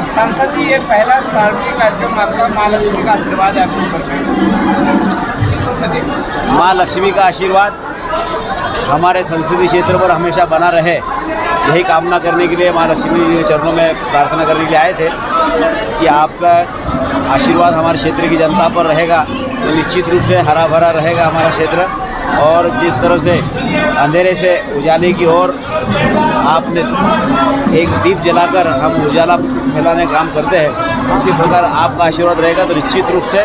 सांसद जी, ये पहला सार्वजनिक कार्यक्रम आपका माँ लक्ष्मी का आशीर्वाद है आपके ऊपर। माँ लक्ष्मी का आशीर्वाद हमारे संसदीय क्षेत्र पर हमेशा बना रहे, यही कामना करने के लिए माँ लक्ष्मी जी के चरणों में प्रार्थना करने के लिए आए थे कि आपका आशीर्वाद हमारे क्षेत्र की जनता पर रहेगा तो निश्चित रूप से हरा भरा रहेगा हमारा क्षेत्र। और जिस तरह से अंधेरे से उजाले की ओर आपने एक दीप जलाकर हम उजाला फैलाने का काम करते हैं, उसी प्रकार आपका आशीर्वाद रहेगा तो निश्चित रूप से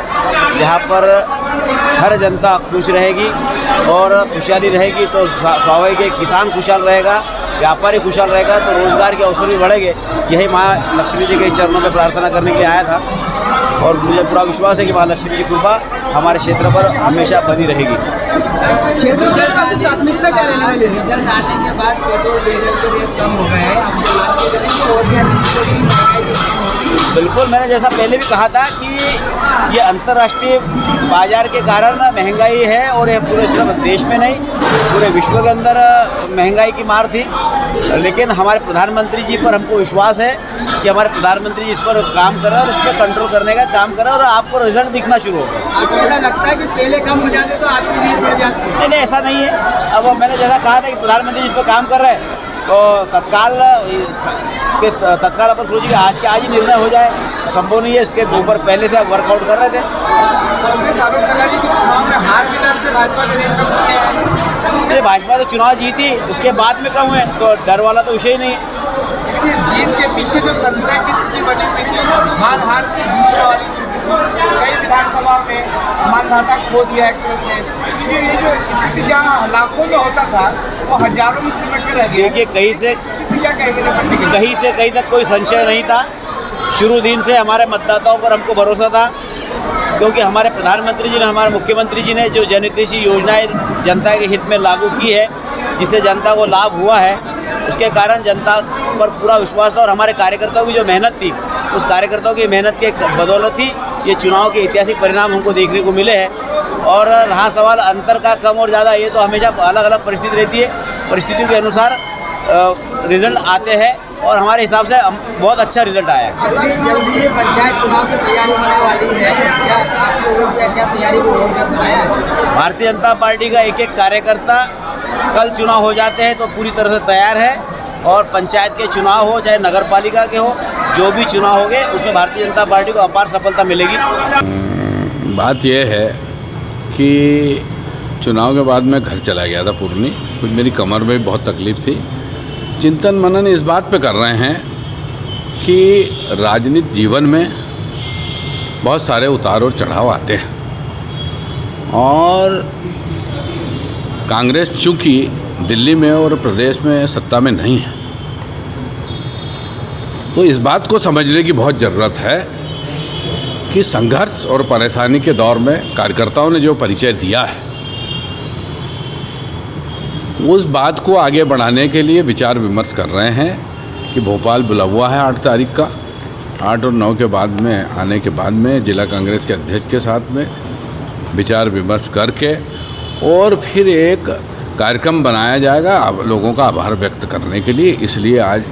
यहाँ पर हर जनता खुश रहेगी और खुशहाली रहेगी। तो स्वाभाविक है, किसान खुशहाल रहेगा, व्यापारी खुशहाल रहेगा तो रोजगार के अवसर भी बढ़ेंगे। यही माँ लक्ष्मी जी के चरणों में प्रार्थना करने के लिए आया था और मुझे पूरा विश्वास है कि माँ लक्ष्मी जी की कृपा हमारे क्षेत्र पर हमेशा बनी रहेगी। क्षेत्र में प्राथमिकता क्या रहने वाली है? रिजल्ट आने के बाद पेट्रोल डीजल के रेट कम हो गए हैं, अब जो बात करेंगे और क्या बिल्कुल, मैंने जैसा पहले भी कहा था कि ये अंतर्राष्ट्रीय बाजार के कारण महंगाई है और ये पूरे सिर्फ देश में नहीं पूरे विश्व के अंदर महंगाई की मार थी। लेकिन हमारे प्रधानमंत्री जी पर हमको विश्वास है कि हमारे प्रधानमंत्री जी इस पर काम कर रहे हैं और इस पर कंट्रोल करने का काम कर रहे हैं और आपको रिजल्ट दिखना शुरू होगा। आपको ऐसा लगता है कि तेलें कम हो जाते तो आपकी भीड़ बढ़ जाती? नहीं, ऐसा नहीं है। अब मैंने जैसा कहा था कि प्रधानमंत्री इस पर काम कर रहे हैं तो तत्काल अपन सोचिए आज के आज ही निर्णय हो जाए, संभव नहीं है। इसके ऊपर पहले से वर्कआउट कर रहे थे। कांग्रेस आरोप लगा रही है कि चुनाव में हार के डर से भाजपा ने रेट कम किया है। नहीं, भाजपा तो चुनाव जीती, उसके बाद में कम हुए तो डर वाला तो विषय ही नहीं है। लेकिन इस जीत के पीछे जो संशय की स्थिति बनी हुई थी, हार के जीतने वाली स्थिति, कई विधानसभा में मानधाता खो दिया एक तरह से, क्योंकि ये जो स्थिति जहाँ लाखों में होता था वो हजारों में सिमट के रह गया। देखिए, कहीं से क्या कहेंगे निपटने के लिए? कहीं से कहीं तक कोई संशय नहीं था। शुरू दिन से हमारे मतदाताओं पर हमको भरोसा था क्योंकि हमारे प्रधानमंत्री जी ने, हमारे मुख्यमंत्री जी ने जो जनहितैषी योजनाएं जनता के हित में लागू की है, जिससे जनता को लाभ हुआ है, उसके कारण जनता पर पूरा विश्वास था। और हमारे कार्यकर्ताओं की जो मेहनत थी, उस कार्यकर्ताओं की मेहनत के बदौलत ही ये चुनाव के ऐतिहासिक परिणाम हमको देखने को मिले हैं। और रहा सवाल अंतर का कम और ज़्यादा, ये तो हमेशा अलग अलग परिस्थिति रहती है, परिस्थितियों के अनुसार रिजल्ट आते हैं और हमारे हिसाब से बहुत अच्छा रिजल्ट आया है। जल्दी पंचायत चुनाव की तैयारी होने वाली है, क्या आप लोगों की क्या तैयारी को बनाया है? भारतीय जनता पार्टी का एक एक कार्यकर्ता कल चुनाव हो जाते हैं तो पूरी तरह से तैयार है और पंचायत के चुनाव हो चाहे नगर पालिका के हो, जो भी चुनाव होंगे उसमें भारतीय जनता पार्टी को अपार सफलता मिलेगी। बात यह है कि चुनाव के बाद मैं घर चला गया था पूर्णी, कुछ मेरी कमर में बहुत तकलीफ़ थी। चिंतन मनन इस बात पे कर रहे हैं कि राजनीतिक जीवन में बहुत सारे उतार और चढ़ाव आते हैं और कांग्रेस चूँकि दिल्ली में और प्रदेश में सत्ता में नहीं है तो इस बात को समझने की बहुत ज़रूरत है कि संघर्ष और परेशानी के दौर में कार्यकर्ताओं ने जो परिचय दिया है उस बात को आगे बढ़ाने के लिए विचार विमर्श कर रहे हैं कि भोपाल बुला हुआ है 8 तारीख का, 8 और 9 के बाद में आने के बाद में जिला कांग्रेस के अध्यक्ष के साथ में विचार विमर्श करके और फिर एक कार्यक्रम बनाया जाएगा लोगों का आभार व्यक्त करने के लिए। इसलिए आज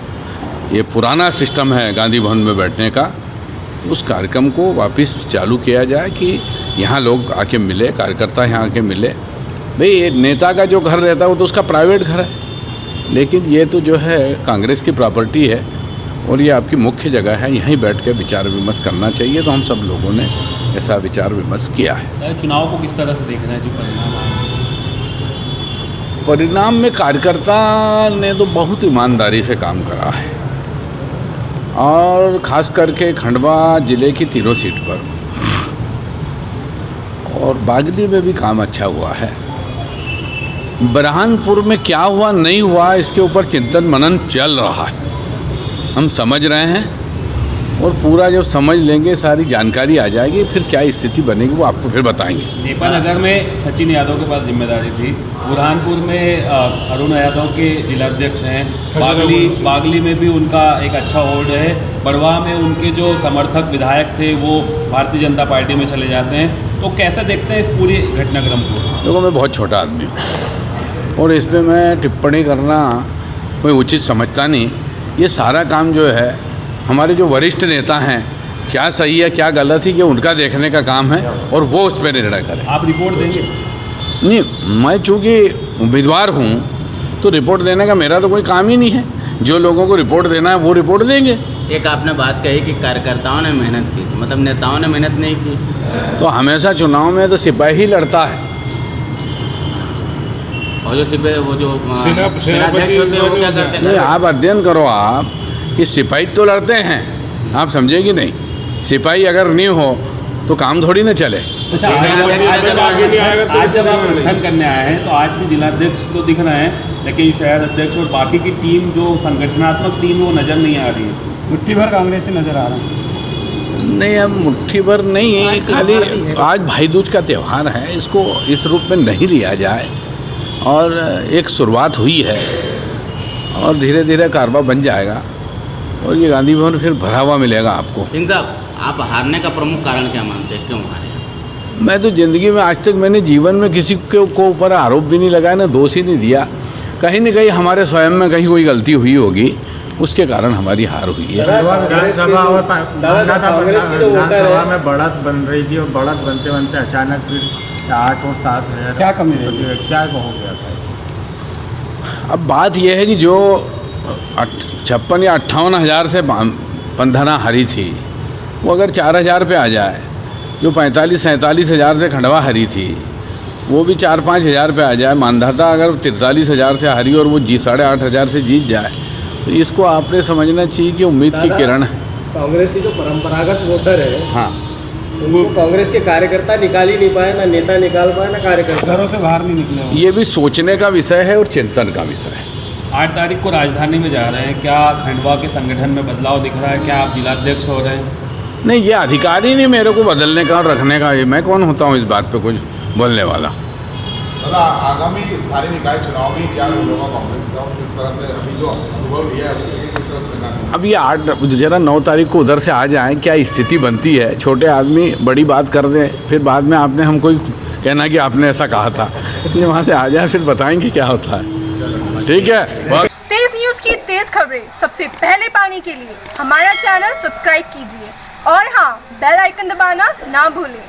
ये पुराना सिस्टम है गांधी भवन में बैठने का, उस कार्यक्रम को वापस चालू किया जाए कि यहाँ लोग आके मिले, कार्यकर्ता यहाँ आके मिले। भाई ये नेता का जो घर रहता है वो तो उसका प्राइवेट घर है, लेकिन ये तो जो है कांग्रेस की प्रॉपर्टी है और ये आपकी मुख्य जगह है, यहीं बैठ के विचार विमर्श करना चाहिए। तो हम सब लोगों ने ऐसा विचार विमर्श किया है। चुनाव को किस तरह से देखना है जो परिणाम में कार्यकर्ता ने तो बहुत ईमानदारी से काम करा है और ख़ास करके खंडवा ज़िले की तीनों सीट पर और बागली में भी काम अच्छा हुआ है। बरहानपुर में क्या हुआ नहीं हुआ इसके ऊपर चिंतन मनन चल रहा है, हम समझ रहे हैं और पूरा जब समझ लेंगे सारी जानकारी आ जाएगी, फिर क्या स्थिति बनेगी वो आपको फिर बताएंगे। नेपानगर में सचिन यादव के पास जिम्मेदारी थी, बुरहानपुर में अरुण यादव के जिलाध्यक्ष हैं, बागली में भी उनका एक अच्छा होल्ड है, बड़वा में उनके जो समर्थक विधायक थे वो भारतीय जनता पार्टी में चले जाते हैं। तो कैसे देखते हैं इस पूरी घटनाक्रम को? देखो, मैं बहुत छोटा आदमी हूँ और इस पर मैं टिप्पणी करना कोई उचित समझता नहीं। ये सारा काम जो है हमारे जो वरिष्ठ नेता हैं, क्या सही है क्या गलत है, ये उनका देखने का काम है और वो उस पर निर्णय करें। आप रिपोर्ट देंगे? नहीं, मैं चूँकि उम्मीदवार हूँ तो रिपोर्ट देने का मेरा तो कोई काम ही नहीं है। जो लोगों को रिपोर्ट देना है वो रिपोर्ट देंगे। एक आपने बात कही कि कार्यकर्ताओं ने मेहनत की, मतलब नेताओं ने मेहनत नहीं की। तो हमेशा चुनाव में तो सिपाही ही लड़ता है। और जो सिपाही वो जो सेनाध्यक्ष होते हैं वो क्या करते हैं? नहीं, आप अध्ययन करो आप कि सिपाही तो लड़ते हैं, आप समझे कि नहीं। सिपाही अगर नहीं हो तो काम थोड़ी ना चले। आज जब आप गठन करने आए हैं तो आज भी जिलाध्यक्ष तो दिख रहे हैं, लेकिन शहर अध्यक्ष और बाकी की टीम जो संगठनात्मक टीम वो नज़र नहीं आ रही है। मुट्ठी भर कांग्रेसी नज़र आ रहा है। नहीं, अब मुट्ठी भर नहीं है, खाली आज भाई दूज का त्यौहार है, इसको इस रूप में नहीं लिया जाए। और एक शुरुआत हुई है और धीरे धीरे कारवा बन जाएगा और ये गांधी भवन फिर भरा हुआ मिलेगा आपको। सिंह साहब, आप हारने का प्रमुख कारण क्या मानते हैं, क्यों हारे? मैं तो ज़िंदगी में आज तक मैंने जीवन में किसी को ऊपर आरोप भी नहीं लगाया, ना दोष ही नहीं दिया। कहीं न कहीं हमारे स्वयं में कहीं कोई गलती हुई होगी, उसके कारण हमारी हार हुई है। विधानसभा और विधानसभा में बढ़त बन रही थी और बढ़त बनते बनते अचानक फिर 8 और 7 हज़ार क्या कमी रही? क्या हो गया था? अब बात यह है कि जो 56 या 58 हज़ार से पंधना हरी थी, वो अगर 4 हज़ार पे आ जाए, जो 45-47 हज़ार से खंडवा हरी थी वो भी 4-5 हज़ार पे आ जाए, मानधाता अगर 43 हज़ार से हरी और वो 8.5 हज़ार से जीत जाए, तो इसको आपने समझना चाहिए कि उम्मीद की किरण है। कांग्रेस की जो परंपरागत वोटर है, हाँ, उनको कांग्रेस के कार्यकर्ता निकाल ही नहीं पाए, ना नेता निकाल पाए, ना कार्यकर्ता घरों से बाहर नहीं निकले। ये भी सोचने का विषय है और चिंतन का विषय है। 8 तारीख को राजधानी में जा रहे हैं, क्या खंडवा के संगठन में बदलाव दिख रहा है? क्या आप जिलाध्यक्ष हो रहे हैं? नहीं, ये अधिकार ही नहीं मेरे को बदलने का और रखने का। ये मैं कौन होता हूँ इस बात पे कुछ बोलने वाला। दादा, आगामी स्थानीय निकाय चुनाव में क्या रोल होगा कांग्रेस का, किस तरह से अभी जो अनुभव लिया है उसके किस तरह से निकाल? अब ये 8 जरा 9 तारीख को उधर से आ जाएं, क्या स्थिति बनती है। छोटे आदमी बड़ी बात कर दें, फिर बाद में आपने हमको कहना कि आपने ऐसा कहा था। इसलिए वहाँ से आ जाए, फिर बताएंगे क्या होता है। ठीक है। तेज न्यूज़ की तेज खबरें सबसे पहले पाने के लिए हमारा चैनल सब्सक्राइब कीजिए और हाँ, बेल आइकन दबाना ना भूलें।